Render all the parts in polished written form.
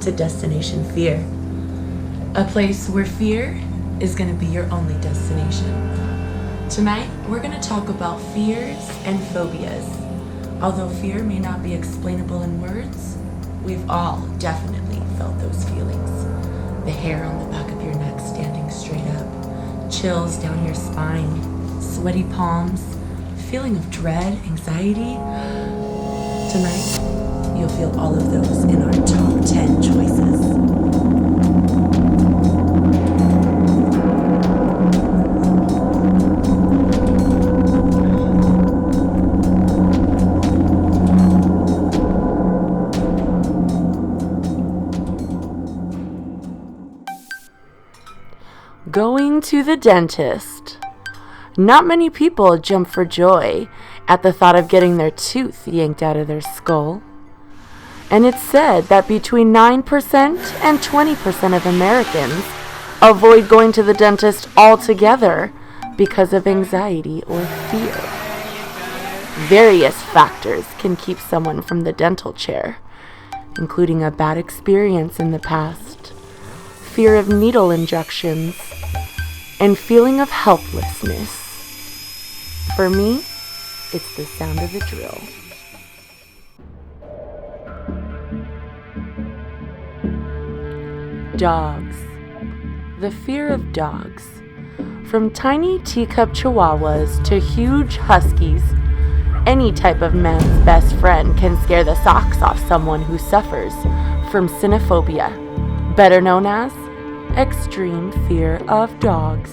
to Destination Fear, a place where fear is going to be your only destination. Tonight, we're going to talk about fears and phobias. Although fear may not be explainable in words, we've all definitely felt those feelings. The hair on the back of your neck standing straight up, chills down your spine, sweaty palms, feeling of dread, anxiety. Tonight, you'll feel all of those in our top 10 choices. Going to the dentist. Not many people jump for joy at the thought of getting their tooth yanked out of their skull. And it's said that between 9% and 20% of Americans avoid going to the dentist altogether because of anxiety or fear. Various factors can keep someone from the dental chair, including a bad experience in the past, fear of needle injections, and feeling of helplessness. For me, it's the sound of the drill. Dogs. The fear of dogs. From tiny teacup chihuahuas to huge huskies, any type of man's best friend can scare the socks off someone who suffers from cynophobia, better known as extreme fear of dogs.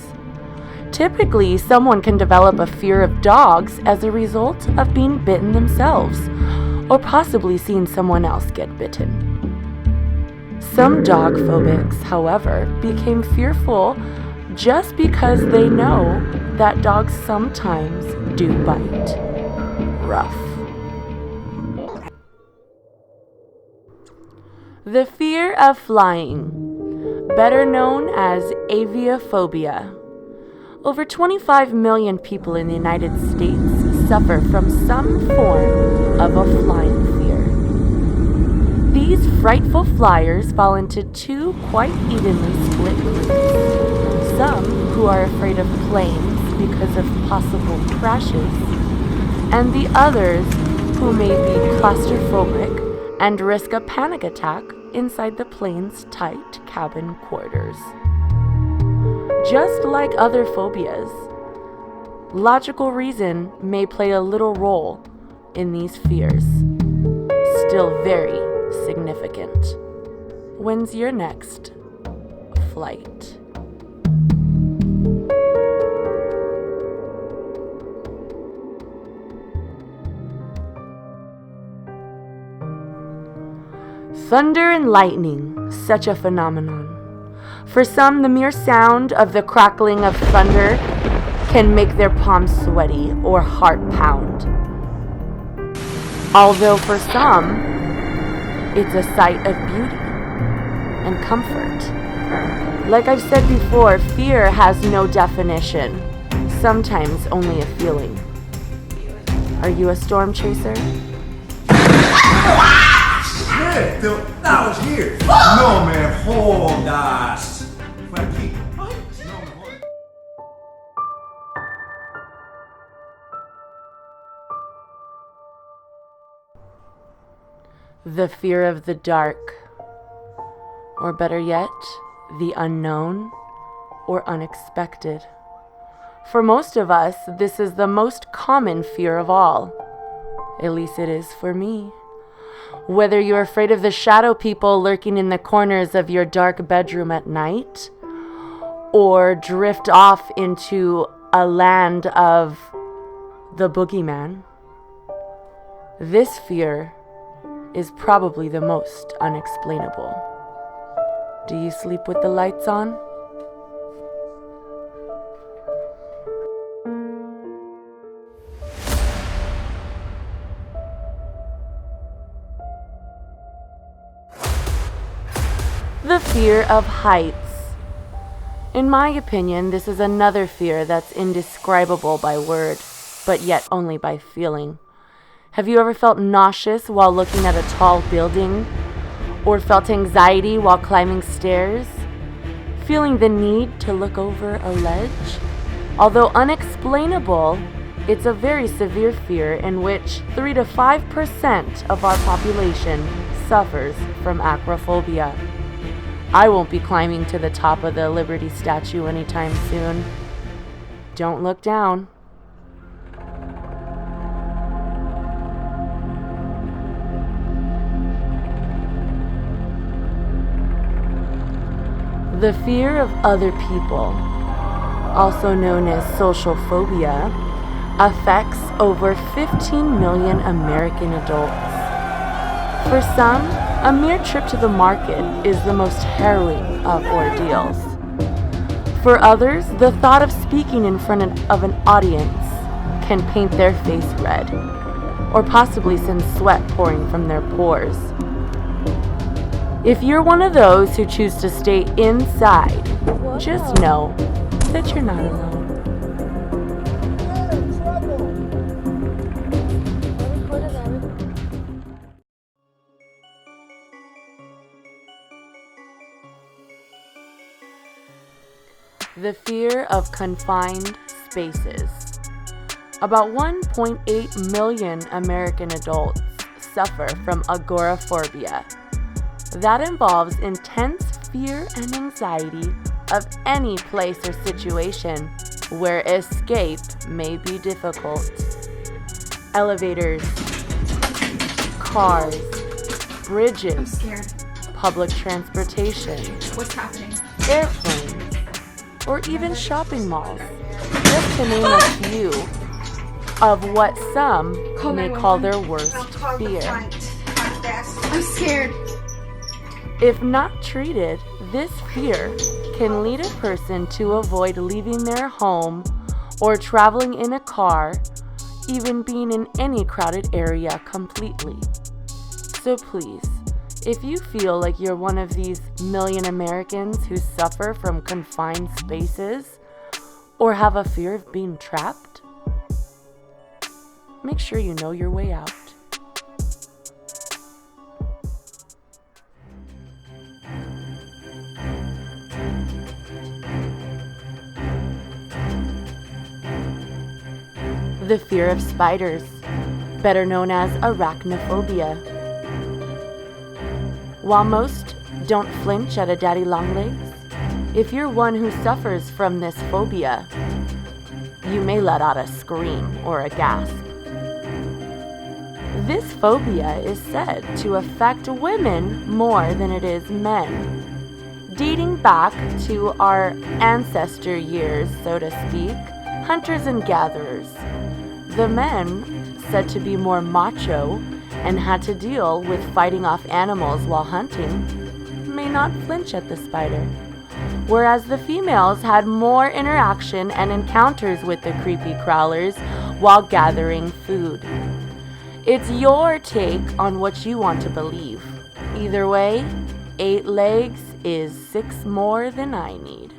Typically, someone can develop a fear of dogs as a result of being bitten themselves, or possibly seeing someone else get bitten. Some dog phobics, however, became fearful just because they know that dogs sometimes do bite. Rough. The fear of flying, better known as aviophobia. Over 25 million people in the United States suffer from some form of a flying fear. These frightful flyers fall into two quite evenly split groups. Some who are afraid of planes because of possible crashes, and the others who may be claustrophobic and risk a panic attack inside the plane's tight cabin quarters. Just like other phobias, logical reason may play a little role in these fears. Still very significant. When's your next flight? Thunder and lightning, such a phenomenon. For some, the mere sound of the crackling of thunder can make their palms sweaty or heart pound. Although for some, it's a sight of beauty and comfort. Like I've said before, fear has no definition, sometimes only a feeling. Are you a storm chaser? Yeah, that was here. No, man, hold us. The fear of the dark, or better yet, the unknown or unexpected. For most of us, this is the most common fear of all. At least it is for me. Whether you're afraid of the shadow people lurking in the corners of your dark bedroom at night, or drift off into a land of the boogeyman, this fear is probably the most unexplainable. Do you sleep with the lights on? The fear of heights. In my opinion, this is another fear that's indescribable by word, but yet only by feeling. Have you ever felt nauseous while looking at a tall building? Or felt anxiety while climbing stairs? Feeling the need to look over a ledge? Although unexplainable, it's a very severe fear in which 3 to 5% of our population suffers from acrophobia. I won't be climbing to the top of the Liberty statue anytime soon. Don't look down. The fear of other people, also known as social phobia, affects over 15 million American adults. For some, a mere trip to the market is the most harrowing of ordeals. For others, the thought of speaking in front of an audience can paint their face red, or possibly send sweat pouring from their pores. If you're one of those who choose to stay inside, just know that you're not alone. The fear of confined spaces. About 1.8 million American adults suffer from agoraphobia. That involves intense fear and anxiety of any place or situation where escape may be difficult. Elevators, cars, bridges, I'm scared. public transportation, What's happening? airplanes, or even shopping malls, just to name a few of what some may call their worst fear. I'm scared. If not treated, this fear can lead a person to avoid leaving their home or traveling in a car, even being in any crowded area completely. So please, if you feel like you're one of these million Americans who suffer from confined spaces or have a fear of being trapped, make sure you know your way out. The fear of spiders, better known as arachnophobia. While most don't flinch at a daddy longlegs, if you're one who suffers from this phobia, you may let out a scream or a gasp. This phobia is said to affect women more than it is men. Dating back to our ancestor years, so to speak, hunters and gatherers, the men, said to be more macho and had to deal with fighting off animals while hunting, may not flinch at the spider, whereas the females had more interaction and encounters with the creepy crawlers while gathering food. It's your take on what you want to believe. Either way, 8 legs is 6 more than I need.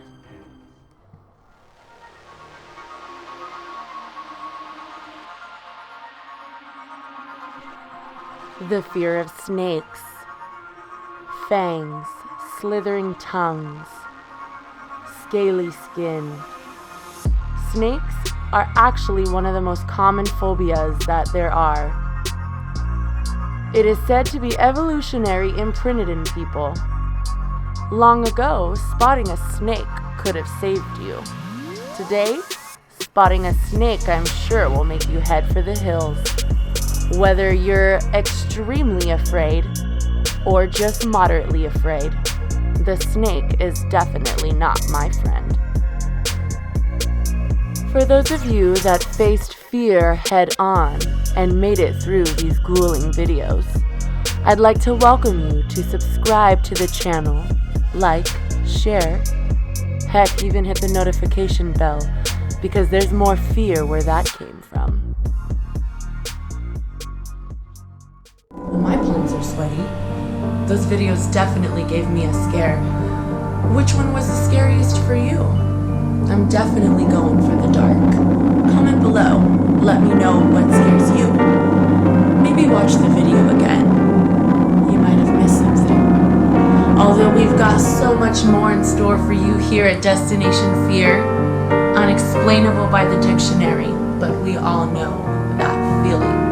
The fear of snakes, fangs, slithering tongues, scaly skin. Snakes are actually one of the most common phobias that there are. It is said to be evolutionary imprinted in people. Long ago, spotting a snake could have saved you. Today, spotting a snake, I'm sure, will make you head for the hills. Whether you're extremely afraid or just moderately afraid, the snake is definitely not my friend. For those of you that faced fear head on and made it through these grueling videos, I'd like to welcome you to subscribe to the channel, like, share, heck, even hit the notification bell, because there's more fear where that came from. My palms are sweaty. Those videos definitely gave me a scare. Which one was the scariest for you? I'm definitely going for the dark. Comment below. Let me know what scares you. Maybe watch the video again. You might have missed something. got so much more in store for you here at Destination Fear. Unexplainable by the dictionary, but we all know that feeling.